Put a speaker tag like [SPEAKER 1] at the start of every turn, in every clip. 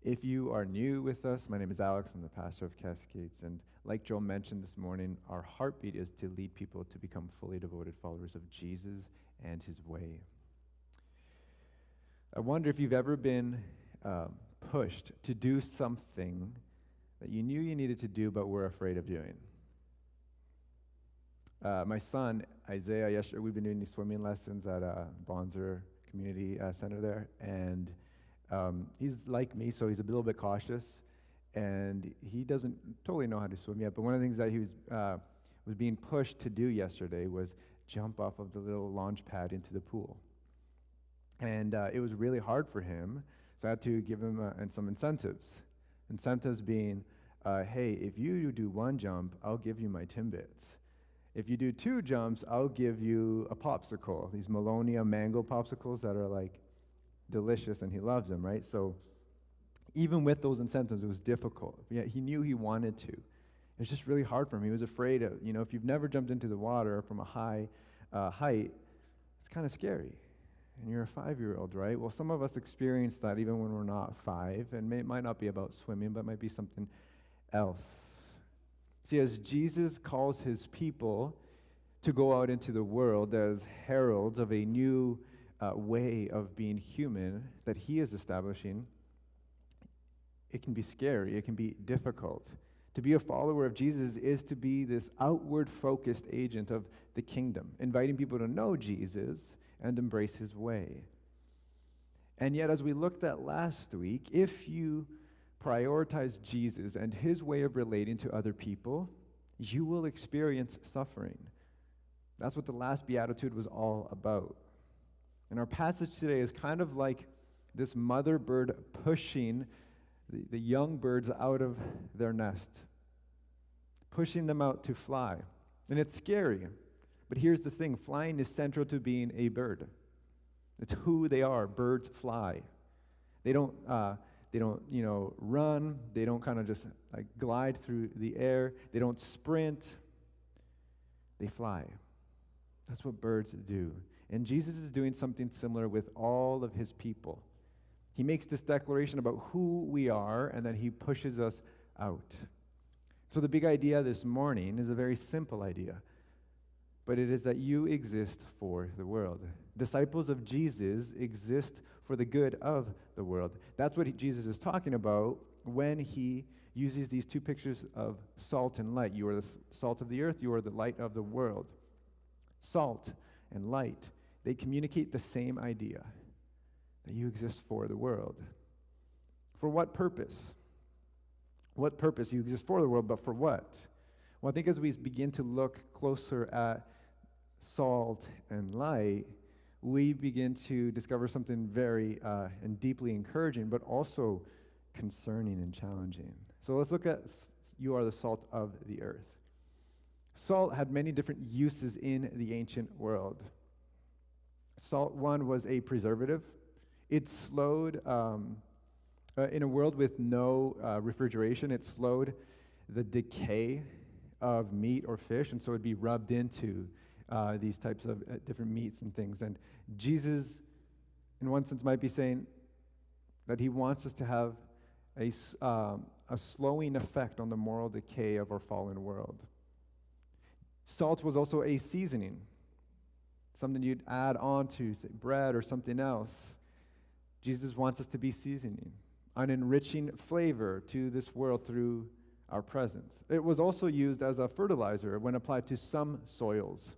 [SPEAKER 1] If you are new with us, my name is Alex. I'm the pastor of Cascades. And like Joel mentioned this morning, our heartbeat is to lead people to become fully devoted followers of Jesus and his way. I wonder if you've ever been pushed to do something that you knew you needed to do but were afraid of doing. My son, Isaiah, yesterday we've been doing these swimming lessons at Bonzer Community Center there, and he's like me, so he's a little bit cautious, and he doesn't totally know how to swim yet, but one of the things that he was being pushed to do yesterday was jump off of the little launch pad into the pool. And it was really hard for him, so I had to give him some incentives. Incentives being, hey, if you do one jump, I'll give you my Timbits. If you do 2 jumps, I'll give you a popsicle, these Melonia mango popsicles that are like delicious, and he loves them, right? So even with those incentives, it was difficult. Yet he knew he wanted to. It's just really hard for him. He was afraid of, if you've never jumped into the water from a high height, it's kind of scary. And you're a 5-year-old, right? Well, some of us experience that even when we're not 5, and it might not be about swimming, but it might be something else. See, as Jesus calls his people to go out into the world as heralds of a new way of being human that he is establishing, it can be scary, it can be difficult. To be a follower of Jesus is to be this outward-focused agent of the kingdom, inviting people to know Jesus and embrace his way. And yet, as we looked at last week, if you prioritize Jesus and his way of relating to other people, you will experience suffering. That's what the last beatitude was all about. And our passage today is kind of like this mother bird pushing the young birds out of their nest, pushing them out to fly. And it's scary. But here's the thing, flying is central to being a bird. It's who they are. Birds fly. They don't run. They don't kind of just glide through the air. They don't sprint. They fly. That's what birds do. And Jesus is doing something similar with all of his people. He makes this declaration about who we are, and then he pushes us out. So the big idea this morning is a very simple idea, but it is that you exist for the world. Disciples of Jesus exist for the good of the world. That's what Jesus is talking about when he uses these 2 pictures of salt and light. You are the salt of the earth, you are the light of the world. Salt and light, they communicate the same idea, that you exist for the world. For what purpose? What purpose? You exist for the world, but for what? Well, I think as we begin to look closer at salt and light, we begin to discover something very and deeply encouraging, but also concerning and challenging. So let's look at you are the salt of the earth. Salt had many different uses in the ancient world. Salt, one, was a preservative. It slowed, in a world with no refrigeration, it slowed the decay of meat or fish, and so it would be rubbed into these types of different meats and things. And Jesus, in one sense, might be saying that he wants us to have a slowing effect on the moral decay of our fallen world. Salt was also a seasoning, something you'd add on to, say, bread or something else. Jesus wants us to be seasoning, an enriching flavor to this world through our presence. It was also used as a fertilizer when applied to some soils.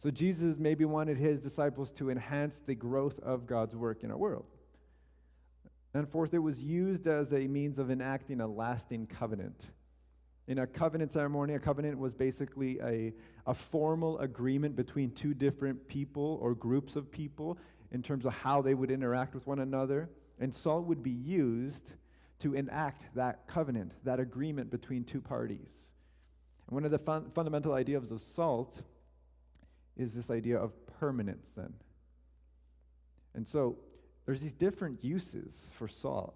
[SPEAKER 1] So Jesus maybe wanted his disciples to enhance the growth of God's work in our world. And fourth, it was used as a means of enacting a lasting covenant. In a covenant ceremony, a covenant was basically a formal agreement between 2 different people or groups of people in terms of how they would interact with one another. And salt would be used to enact that covenant, that agreement between 2 parties. And one of the fundamental ideas of salt is this idea of permanence then. And so there's these different uses for salt.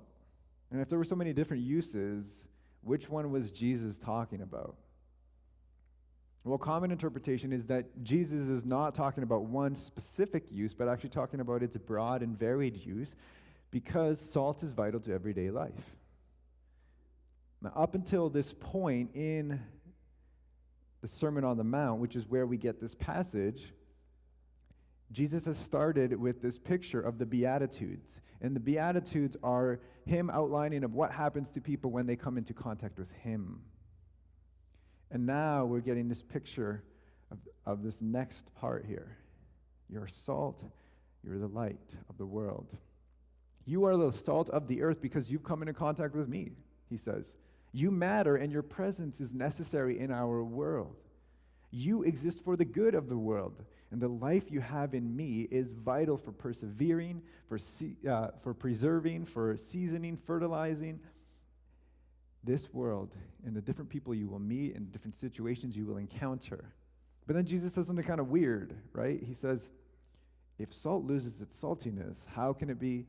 [SPEAKER 1] And if there were so many different uses, which one was Jesus talking about? Well, common interpretation is that Jesus is not talking about one specific use, but actually talking about its broad and varied use, because salt is vital to everyday life. Now, up until this point in the Sermon on the Mount, which is where we get this passage, Jesus has started with this picture of the Beatitudes. And the Beatitudes are him outlining of what happens to people when they come into contact with him. And now we're getting this picture of this next part here. You're salt, you're the light of the world. You are the salt of the earth because you've come into contact with me, he says. You matter, and your presence is necessary in our world. You exist for the good of the world, and the life you have in me is vital for persevering, for preserving, for seasoning, fertilizing this world and the different people you will meet and different situations you will encounter. But then Jesus says something kind of weird, right? He says, if salt loses its saltiness, how can it be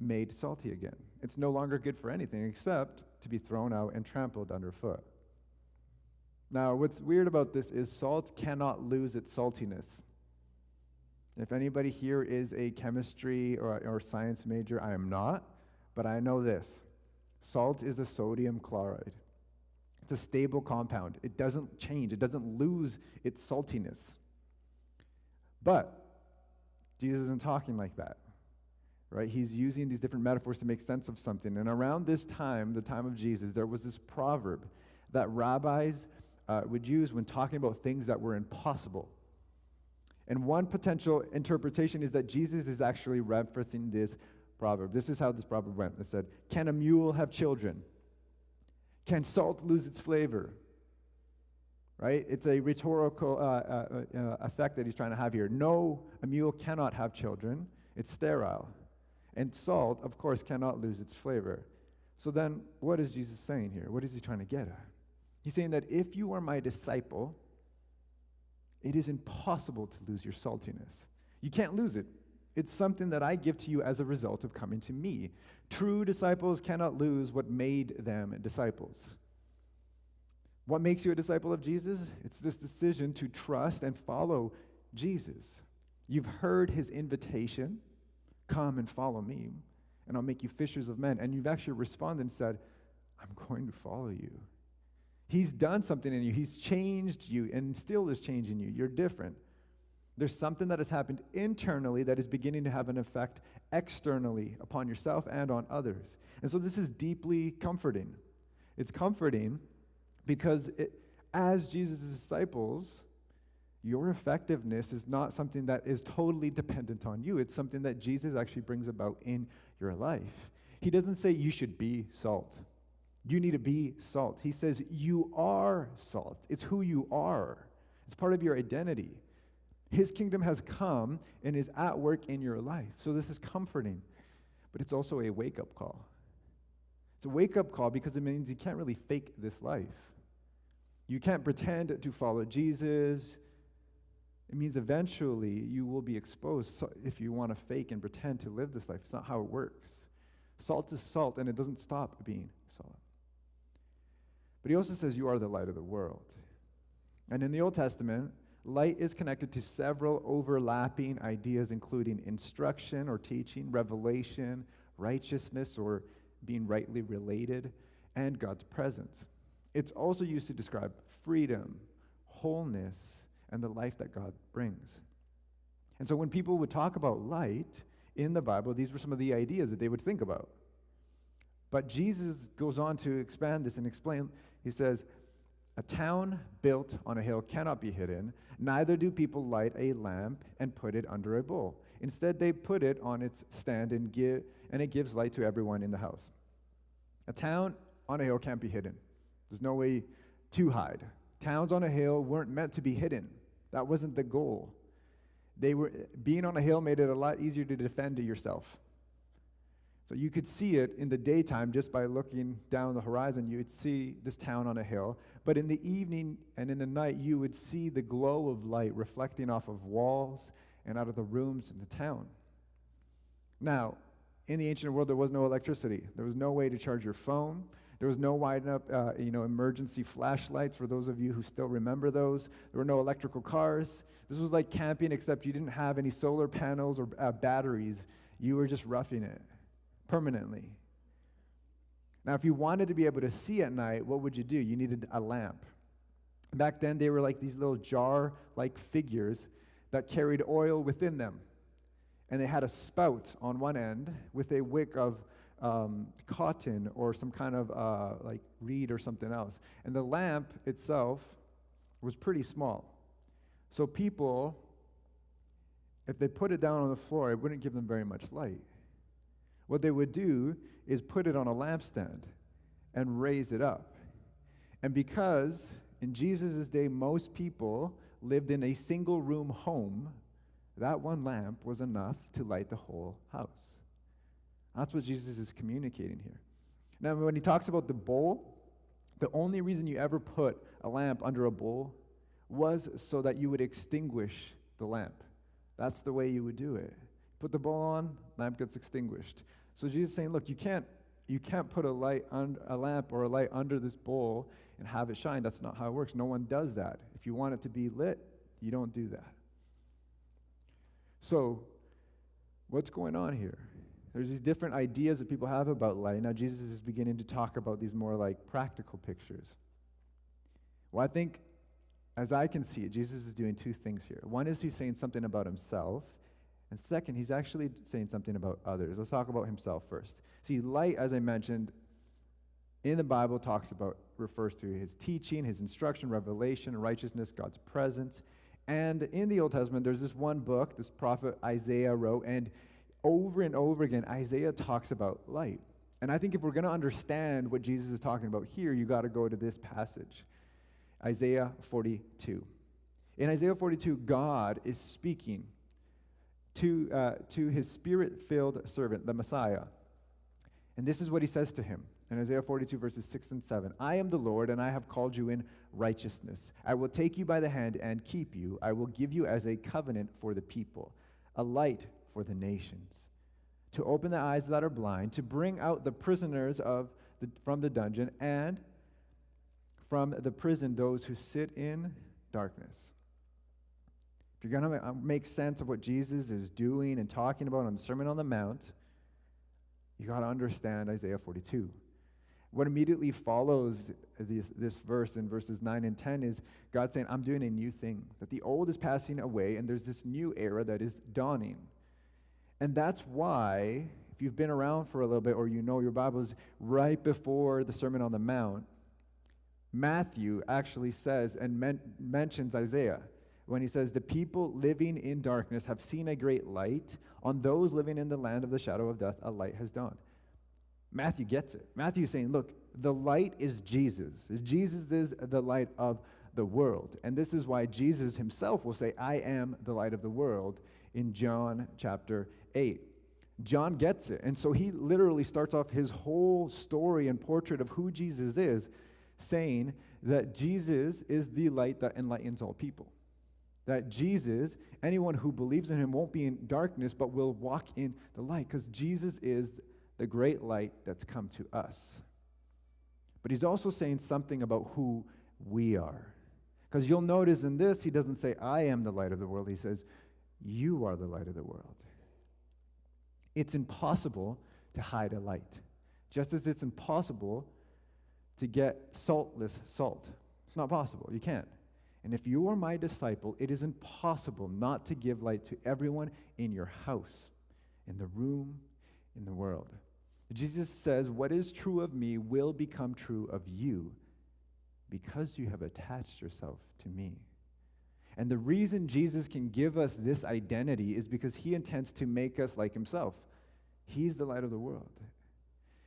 [SPEAKER 1] made salty again? It's no longer good for anything except to be thrown out and trampled underfoot. Now, what's weird about this is salt cannot lose its saltiness. If anybody here is a chemistry or science major, I am not, but I know this. Salt is a sodium chloride. It's a stable compound. It doesn't change. It doesn't lose its saltiness. But Jesus isn't talking like that, right? He's using these different metaphors to make sense of something. And around this time, the time of Jesus, there was this proverb that rabbis would use when talking about things that were impossible. And one potential interpretation is that Jesus is actually referencing this proverb. This is how this proverb went. It said, can a mule have children? Can salt lose its flavor? Right? It's a rhetorical effect that he's trying to have here. No, a mule cannot have children. It's sterile. And salt, of course, cannot lose its flavor. So then, what is Jesus saying here? What is he trying to get at? He's saying that if you are my disciple, it is impossible to lose your saltiness. You can't lose it. It's something that I give to you as a result of coming to me. True disciples cannot lose what made them disciples. What makes you a disciple of Jesus? It's this decision to trust and follow Jesus. You've heard his invitation, come and follow me, and I'll make you fishers of men. And you've actually responded and said, I'm going to follow you. He's done something in you. He's changed you and still is changing you. You're different. There's something that has happened internally that is beginning to have an effect externally upon yourself and on others. And so this is deeply comforting. It's comforting because as Jesus' disciples, your effectiveness is not something that is totally dependent on you. It's something that Jesus actually brings about in your life. He doesn't say you should be salt. You need to be salt. He says you are salt. It's who you are. It's part of your identity. His kingdom has come and is at work in your life. So this is comforting, but it's also a wake-up call. It's a wake-up call because it means you can't really fake this life. You can't pretend to follow Jesus. It means eventually you will be exposed if you want to fake and pretend to live this life. It's not how it works. Salt is salt, and it doesn't stop being salt. But he also says you are the light of the world. And in the Old Testament, light is connected to several overlapping ideas, including instruction or teaching, revelation, righteousness or being rightly related, and God's presence. It's also used to describe freedom, wholeness, and the life that God brings. And so when people would talk about light in the Bible, these were some of the ideas that they would think about. But Jesus goes on to expand this and explain. He says, a town built on a hill cannot be hidden, neither do people light a lamp and put it under a bowl. Instead, they put it on its stand and it gives light to everyone in the house. A town on a hill can't be hidden. There's no way to hide. Towns on a hill weren't meant to be hidden. That wasn't the goal. Being on a hill made it a lot easier to defend yourself. So you could see it in the daytime just by looking down the horizon. You would see this town on a hill. But in the evening and in the night, you would see the glow of light reflecting off of walls and out of the rooms in the town. Now, in the ancient world, there was no electricity. There was no way to charge your phone. There was no wind up, emergency flashlights for those of you who still remember those. There were no electrical cars. This was like camping, except you didn't have any solar panels or batteries. You were just roughing it. permanently. Now, if you wanted to be able to see at night, what would you do? You needed a lamp. Back then, they were like these little jar-like figures that carried oil within them. And they had a spout on one end with a wick of cotton or some kind of like reed or something else. And the lamp itself was pretty small. So people, if they put it down on the floor, it wouldn't give them very much light. What they would do is put it on a lampstand and raise it up. And because in Jesus' day, most people lived in a single-room home, that one lamp was enough to light the whole house. That's what Jesus is communicating here. Now, when he talks about the bowl, the only reason you ever put a lamp under a bowl was so that you would extinguish the lamp. That's the way you would do it. Put the bowl on, lamp gets extinguished. So Jesus is saying, look, you can't put a lamp or a light under this bowl and have it shine. That's not how it works. No one does that. If you want it to be lit, you don't do that. So, what's going on here? There's these different ideas that people have about light. Now, Jesus is beginning to talk about these more like practical pictures. Well, I think, as I can see it, Jesus is doing two things here. One is he's saying something about himself, and second, he's actually saying something about others. Let's talk about himself first. See, light, as I mentioned, in the Bible refers to his teaching, his instruction, revelation, righteousness, God's presence. And in the Old Testament, there's this one book, this prophet Isaiah wrote, and over again, Isaiah talks about light. And I think if we're going to understand what Jesus is talking about here, you got to go to this passage, Isaiah 42. In Isaiah 42, God is speaking to his spirit-filled servant, the Messiah. And this is what he says to him in Isaiah 42, verses 6 and 7. I am the Lord, and I have called you in righteousness. I will take you by the hand and keep you. I will give you as a covenant for the people, a light for the nations, to open the eyes that are blind, to bring out the prisoners from the dungeon, and from the prison those who sit in darkness. If you're going to make sense of what Jesus is doing and talking about on the Sermon on the Mount, you got to understand Isaiah 42. What immediately follows this verse in verses 9 and 10 is God saying, I'm doing a new thing, that the old is passing away, and there's this new era that is dawning. And that's why, if you've been around for a little bit or you know your Bibles, right before the Sermon on the Mount, Matthew actually says and mentions Isaiah when he says, the people living in darkness have seen a great light. On those living in the land of the shadow of death, a light has dawned. Matthew gets it. Matthew's saying, look, the light is Jesus. Jesus is the light of the world. And this is why Jesus himself will say, I am the light of the world in John chapter 8. John gets it. And so he literally starts off his whole story and portrait of who Jesus is, saying that Jesus is the light that enlightens all people. That Jesus, anyone who believes in him won't be in darkness, but will walk in the light, because Jesus is the great light that's come to us. But he's also saying something about who we are. Because you'll notice in this, he doesn't say, I am the light of the world. He says, you are the light of the world. It's impossible to hide a light. Just as it's impossible to get saltless salt. It's not possible. You can't. And if you are my disciple, it is impossible not to give light to everyone in your house, in the room, in the world. Jesus says, what is true of me will become true of you because you have attached yourself to me. And the reason Jesus can give us this identity is because he intends to make us like himself. He's the light of the world.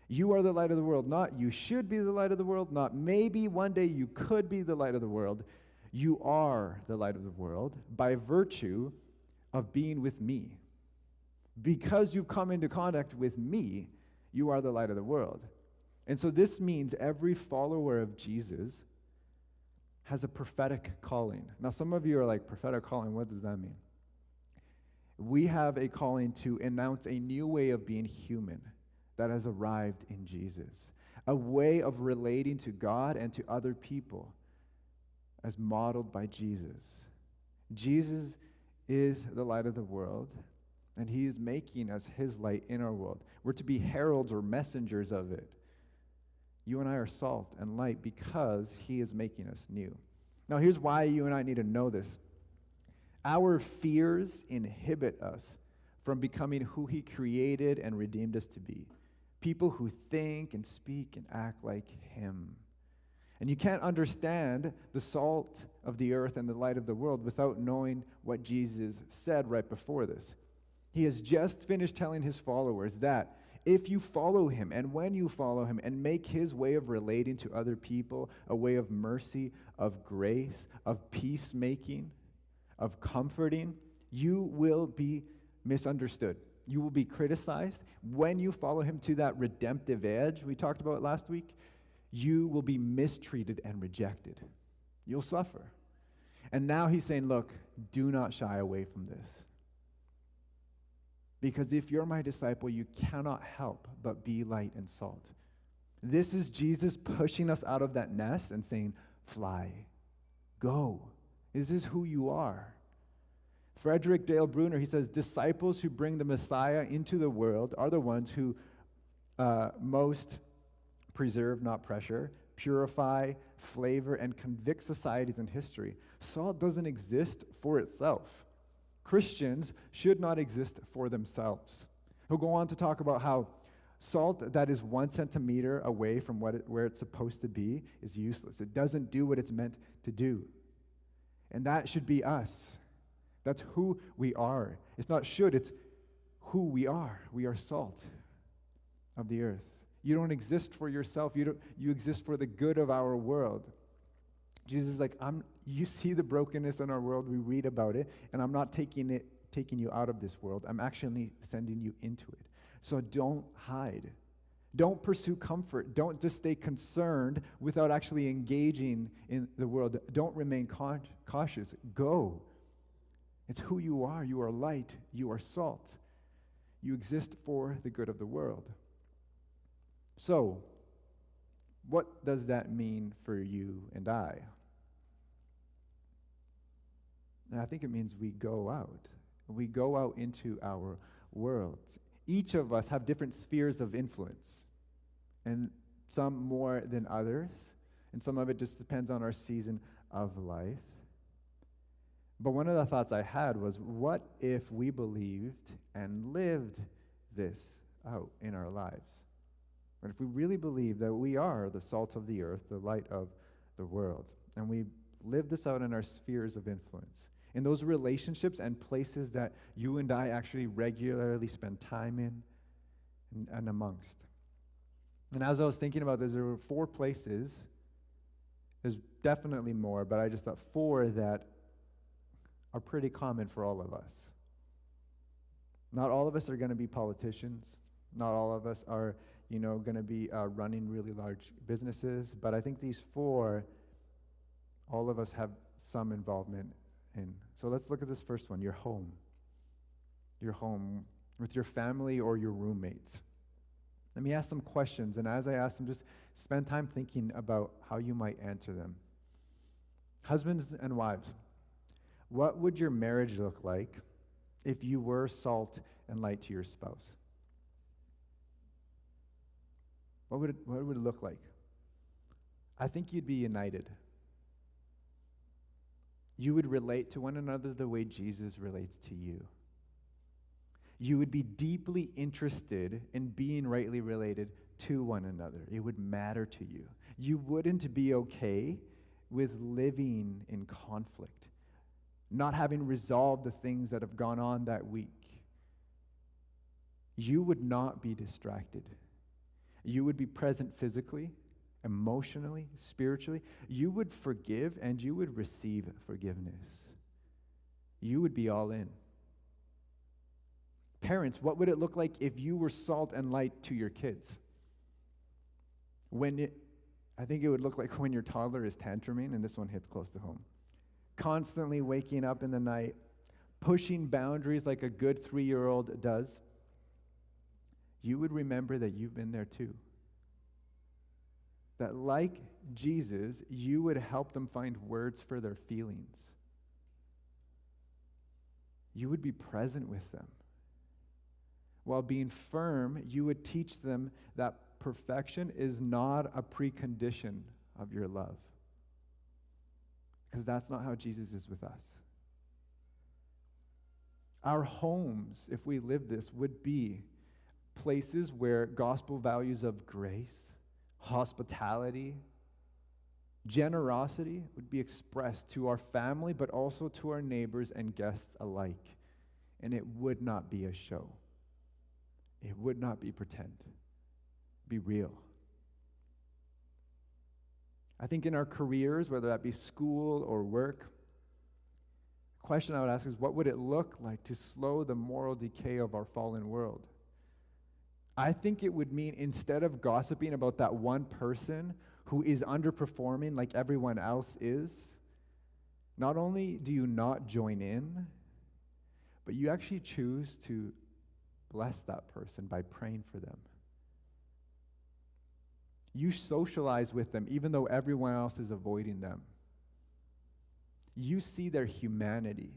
[SPEAKER 1] You are the light of the world. Not you should be the light of the world. Not maybe one day you could be the light of the world. You are the light of the world by virtue of being with me. Because you've come into contact with me, you are the light of the world. And so this means every follower of Jesus has a prophetic calling. Now, some of you are like, prophetic calling, what does that mean? We have a calling to announce a new way of being human that has arrived in Jesus, a way of relating to God and to other people as modeled by Jesus. Jesus is the light of the world, And he is making us his light in our world. We're to be heralds or messengers of it. You and I are salt and light because he is making us new. Now, here's why you and I need to know this. Our fears inhibit us from becoming who he created and redeemed us to be. People who think and speak and act like him. And you can't understand the salt of the earth and the light of the world without knowing what Jesus said right before this. He has just finished telling his followers that if you follow him and when you follow him and make his way of relating to other people a way of mercy, of grace, of peacemaking, of comforting, you will be misunderstood. You will be criticized. When you follow him to that redemptive edge we talked about last week, you will be mistreated and rejected. You'll suffer. And now he's saying, look, do not shy away from this. Because if you're my disciple, you cannot help but be light and salt. This is Jesus pushing us out of that nest and saying, fly, go. This is who you are. Frederick Bruner, he says, disciples who bring the Messiah into the world are the ones who most preserve, not pressure, purify, flavor, and convict societies and history. Salt doesn't exist for itself. Christians should not exist for themselves. He'll go on to talk about how salt that is 1 centimeter away from where it's supposed to be is useless. It doesn't do what it's meant to do. And that should be us. That's who we are. It's not should, it's who we are. We are salt of the earth. You don't exist for yourself. You exist for the good of our world. Jesus is like, you see the brokenness in our world. We read about it, and I'm not taking you out of this world. I'm actually sending you into it. So don't hide. Don't pursue comfort. Don't just stay concerned without actually engaging in the world. Don't remain cautious. Go. It's who you are. You are light. You are salt. You exist for the good of the world. So, what does that mean for you and I? And I think it means we go out. We go out into our worlds. Each of us have different spheres of influence, and some more than others, and some of it just depends on our season of life. But one of the thoughts I had was, what if we believed and lived this out in our lives? But if we really believe that we are the salt of the earth, the light of the world, and we live this out in our spheres of influence, in those relationships and places that you and I actually regularly spend time in and amongst. And as I was thinking about this, there were 4 places. There's definitely more, but I just thought 4 that are pretty common for all of us. Not all of us are going to be politicians. Not all of us are going to be running really large businesses. But I think these 4, all of us have some involvement in. So let's look at this first one, your home. Your home with your family or your roommates. Let me ask some questions, and as I ask them, just spend time thinking about how you might answer them. Husbands and wives, what would your marriage look like if you were salt and light to your spouse? What would it look like? I think you'd be united. You would relate to one another the way Jesus relates to you. You would be deeply interested in being rightly related to one another. It would matter to you. You wouldn't be okay with living in conflict, not having resolved the things that have gone on that week. You would not be distracted. You would be present physically, emotionally, spiritually. You would forgive and you would receive forgiveness. You would be all in. Parents, what would it look like if you were salt and light to your kids? I think it would look like when your toddler is tantruming, and this one hits close to home. Constantly waking up in the night, pushing boundaries like a good 3-year-old does. You would remember that you've been there too. That like Jesus, you would help them find words for their feelings. You would be present with them. While being firm, you would teach them that perfection is not a precondition of your love. Because that's not how Jesus is with us. Our homes, if we live this, would be places where gospel values of grace, hospitality, generosity would be expressed to our family, but also to our neighbors and guests alike. And it would not be a show. It would not be pretend. Be real. I think in our careers, whether that be school or work, the question I would ask is, what would it look like to slow the moral decay of our fallen world? I think it would mean, instead of gossiping about that one person who is underperforming like everyone else is, not only do you not join in, but you actually choose to bless that person by praying for them. You socialize with them even though everyone else is avoiding them. You see their humanity.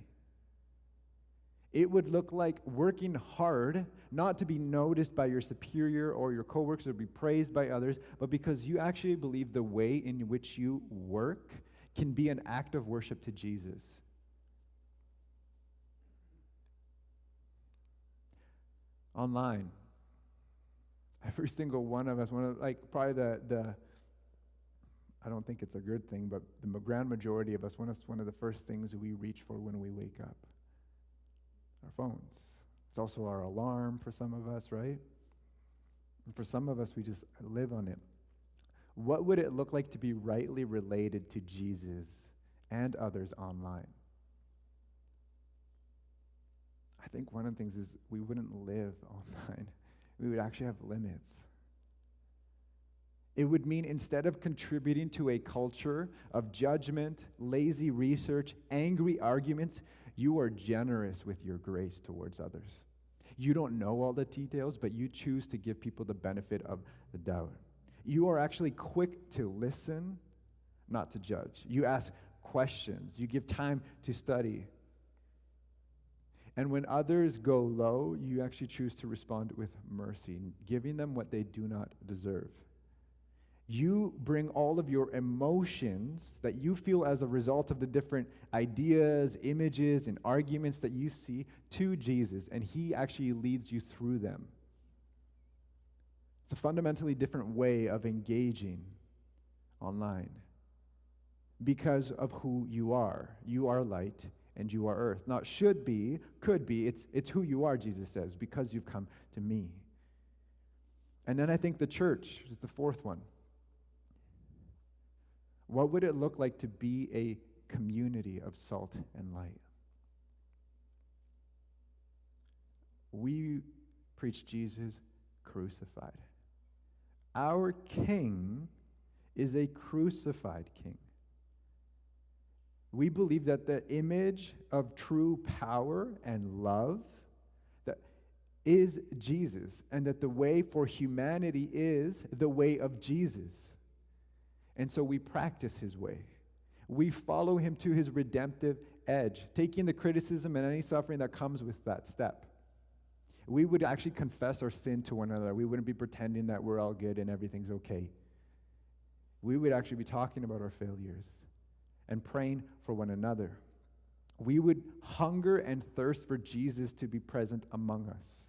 [SPEAKER 1] It would look like working hard, not to be noticed by your superior or your coworkers or be praised by others, but because you actually believe the way in which you work can be an act of worship to Jesus. Online, every single one of us, probably the I don't think it's a good thing, but the grand majority of us, one of the first things we reach for when we wake up. Our phones. It's also our alarm for some of us, right? And for some of us, we just live on it. What would it look like to be rightly related to Jesus and others online? I think one of the things is we wouldn't live online. We would actually have limits. It would mean, instead of contributing to a culture of judgment, lazy research, angry arguments, you are generous with your grace towards others. You don't know all the details, but you choose to give people the benefit of the doubt. You are actually quick to listen, not to judge. You ask questions. You give time to study. And when others go low, you actually choose to respond with mercy, giving them what they do not deserve. You bring all of your emotions that you feel as a result of the different ideas, images, and arguments that you see to Jesus, and he actually leads you through them. It's a fundamentally different way of engaging online because of who you are. You are light and you are earth. Not should be, could be. It's who you are, Jesus says, because you've come to me. And then I think the church is the fourth one. What would it look like to be a community of salt and light? We preach Jesus crucified. Our King is a crucified King. We believe that the image of true power and love that is Jesus, and that the way for humanity is the way of Jesus. And so we practice his way. We follow him to his redemptive edge, taking the criticism and any suffering that comes with that step. We would actually confess our sin to one another. We wouldn't be pretending that we're all good and everything's okay. We would actually be talking about our failures and praying for one another. We would hunger and thirst for Jesus to be present among us.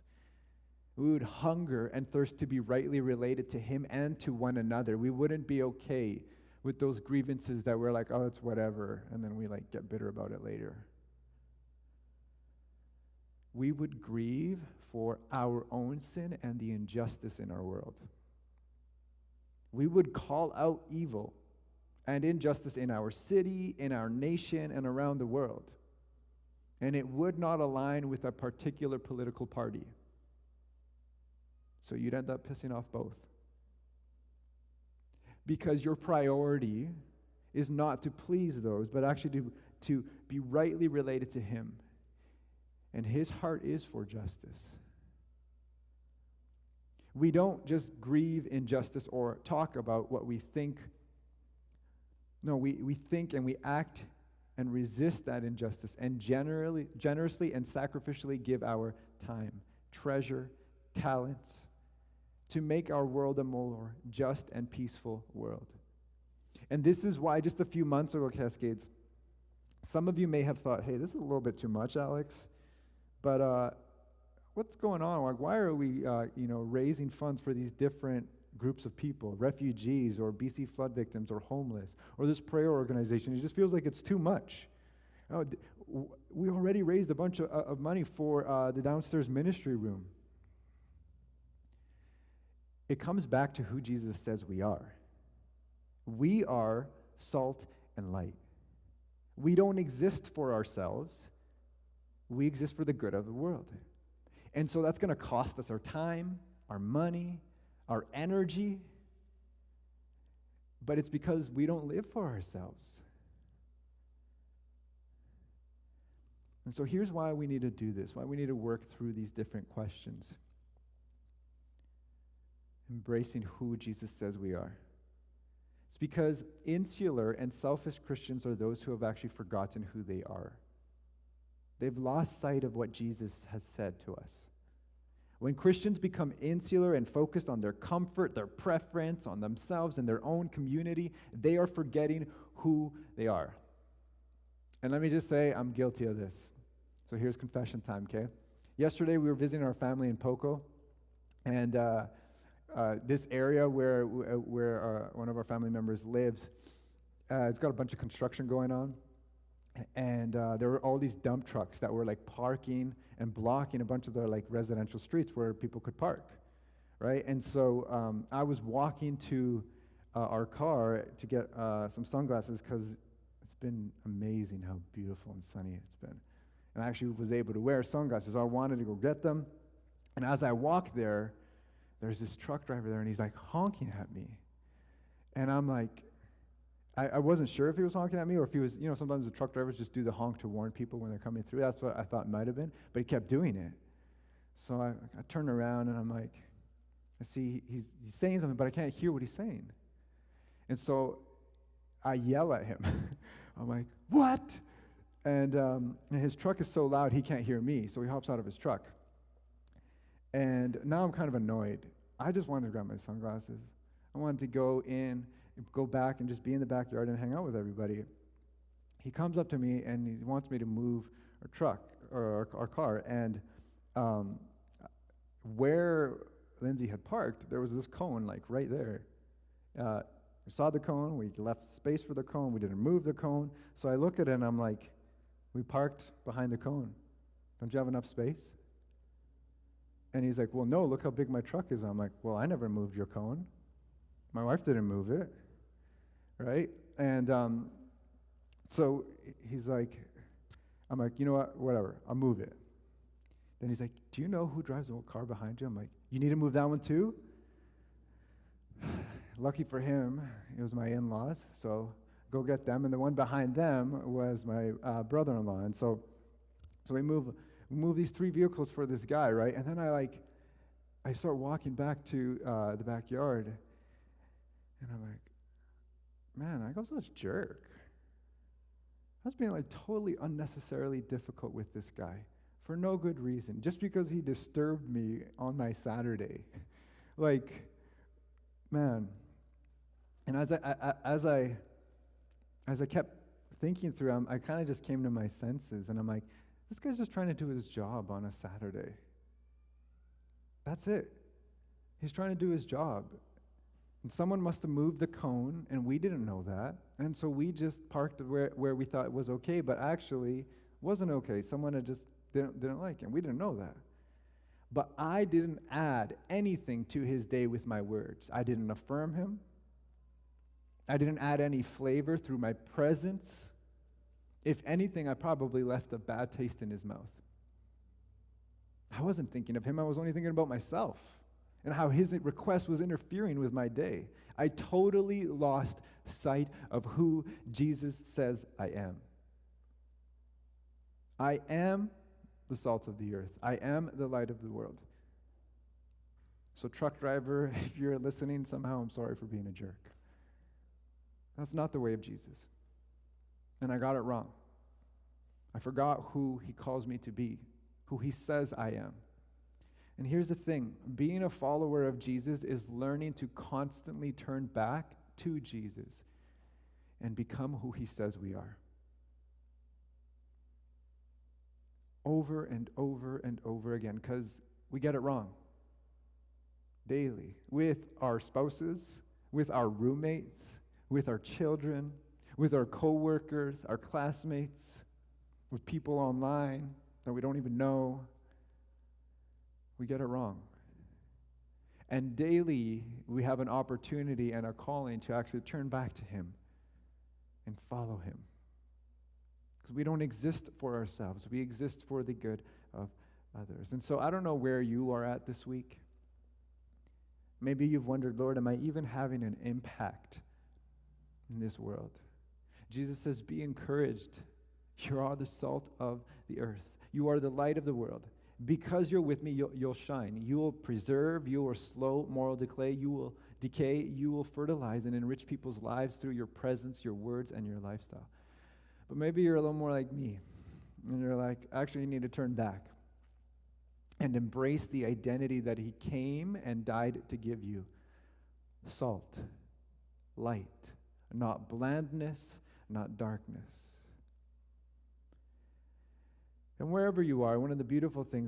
[SPEAKER 1] We would hunger and thirst to be rightly related to him and to one another. We wouldn't be okay with those grievances that we're like, oh, it's whatever, and then we get bitter about it later. We would grieve for our own sin and the injustice in our world. We would call out evil and injustice in our city, in our nation, and around the world. And it would not align with a particular political party. So you'd end up pissing off both. Because your priority is not to please those, but actually to be rightly related to him. And his heart is for justice. We don't just grieve injustice or talk about what we think. No, we think and we act and resist that injustice and generously and sacrificially give our time, treasure, talents to make our world a more just and peaceful world. And this is why just a few months ago, Cascades, some of you may have thought, hey, this is a little bit too much, Alex. But what's going on? Like, why are we raising funds for these different groups of people, refugees or BC flood victims or homeless, or this prayer organization? It just feels like it's too much. We already raised a bunch of money for the downstairs ministry room. It comes back to who Jesus says we are. We are salt and light. We don't exist for ourselves. We exist for the good of the world. And so that's going to cost us our time, our money, our energy. But it's because we don't live for ourselves. And so here's why we need to do this, why we need to work through these different questions. Embracing who Jesus says we are. It's because insular and selfish Christians are those who have actually forgotten who they are. They've lost sight of what Jesus has said to us. When Christians become insular and focused on their comfort, their preference, on themselves and their own community, they are forgetting who they are. And let me just say, I'm guilty of this. So here's confession time, okay? Yesterday, we were visiting our family in Poco, and this area where one of our family members lives, it's got a bunch of construction going on, and there were all these dump trucks that were like parking and blocking a bunch of the like residential streets where people could park, right? And so I was walking to our car to get some sunglasses because it's been amazing how beautiful and sunny it's been. And I actually was able to wear sunglasses. So I wanted to go get them. And as I walked there, there's this truck driver there, and he's like honking at me. And I'm like, I wasn't sure if he was honking at me or if he was, sometimes the truck drivers just do the honk to warn people when they're coming through. That's what I thought it might have been. But he kept doing it. So I turned around, and I'm like, I see he's saying something, but I can't hear what he's saying. And so I yell at him. I'm like, what? And his truck is so loud, he can't hear me. So he hops out of his truck. And now I'm kind of annoyed. I just wanted to grab my sunglasses. I wanted to go back and just be in the backyard and hang out with everybody. He comes up to me and he wants me to move our truck or our car. And where Lindsay had parked, there was this cone like right there. We saw the cone. We left space for the cone. We didn't move the cone. So I look at it and I'm like, we parked behind the cone. Don't you have enough space? And he's like, well, no, look how big my truck is. I'm like, well, I never moved your cone. My wife didn't move it, right? And so he's like, I'm like, you know what, whatever, I'll move it. Then he's like, do you know who drives the car behind you? I'm like, you need to move that one too? Lucky for him, it was my in-laws, so go get them. And the one behind them was my brother-in-law. And so we move these three vehicles for this guy, right? And then I start walking back to the backyard, and I'm like, man, I was such a jerk. I was being like totally unnecessarily difficult with this guy for no good reason, just because he disturbed me on my Saturday. Like, man. And as I kept thinking through, I kind of just came to my senses, and I'm like, this guy's just trying to do his job on a Saturday. That's it. He's trying to do his job. And someone must have moved the cone, and we didn't know that. And so we just parked where we thought it was okay, but actually wasn't okay. Someone had just didn't like him. We didn't know that. But I didn't add anything to his day with my words. I didn't affirm him. I didn't add any flavor through my presence. If anything, I probably left a bad taste in his mouth. I wasn't thinking of him. I was only thinking about myself and how his request was interfering with my day. I totally lost sight of who Jesus says I am. I am the salt of the earth. I am the light of the world. So truck driver, if you're listening somehow, I'm sorry for being a jerk. That's not the way of Jesus. And I got it wrong. I forgot who he calls me to be, who he says I am. And here's the thing, being a follower of Jesus is learning to constantly turn back to Jesus and become who he says we are. Over and over and over again, because we get it wrong daily with our spouses, with our roommates, with our children, with our coworkers, our classmates, with people online that we don't even know. We get it wrong. And daily, we have an opportunity and a calling to actually turn back to him and follow him. Because we don't exist for ourselves. We exist for the good of others. And so I don't know where you are at this week. Maybe you've wondered, Lord, am I even having an impact in this world? Jesus says, be encouraged. You are the salt of the earth. You are the light of the world. Because you're with me, you'll shine. You will preserve. You will slow moral decay. You will decay. You will fertilize and enrich people's lives through your presence, your words, and your lifestyle. But maybe you're a little more like me. And you're like, actually, you need to turn back and embrace the identity that he came and died to give you. Salt, light, not blandness, not darkness. And wherever you are, one of the beautiful things